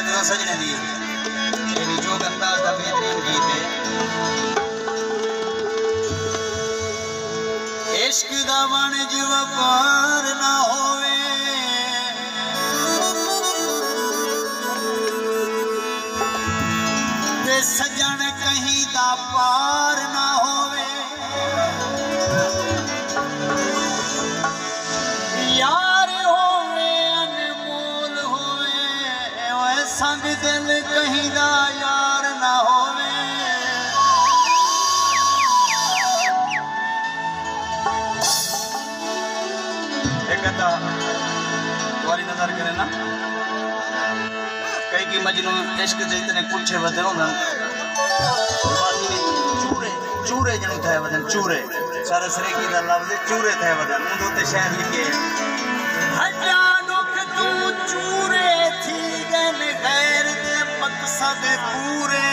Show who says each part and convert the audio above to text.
Speaker 1: तो सजने दी ये भी जो अंदाज दा बेहतरीन गीत है। इश्क दा वणज व्यापार ना होवे ते सजन कहीं दा पार ना होवे। यार होवे अनमोल होवे संग दिल कहीं दा यार ना होवे। एक तुम्हारी नजर करे ना कई की मजनू इश्क दे इतने कुछे वधे हो चूरे चूरे जन थे वधन चूरे सारे सरेकी दा लफ्ज चूरे थे वधन उन ते शायद लिखे हजानुक तू चूरे थी गन गैर दे मकसद पूरे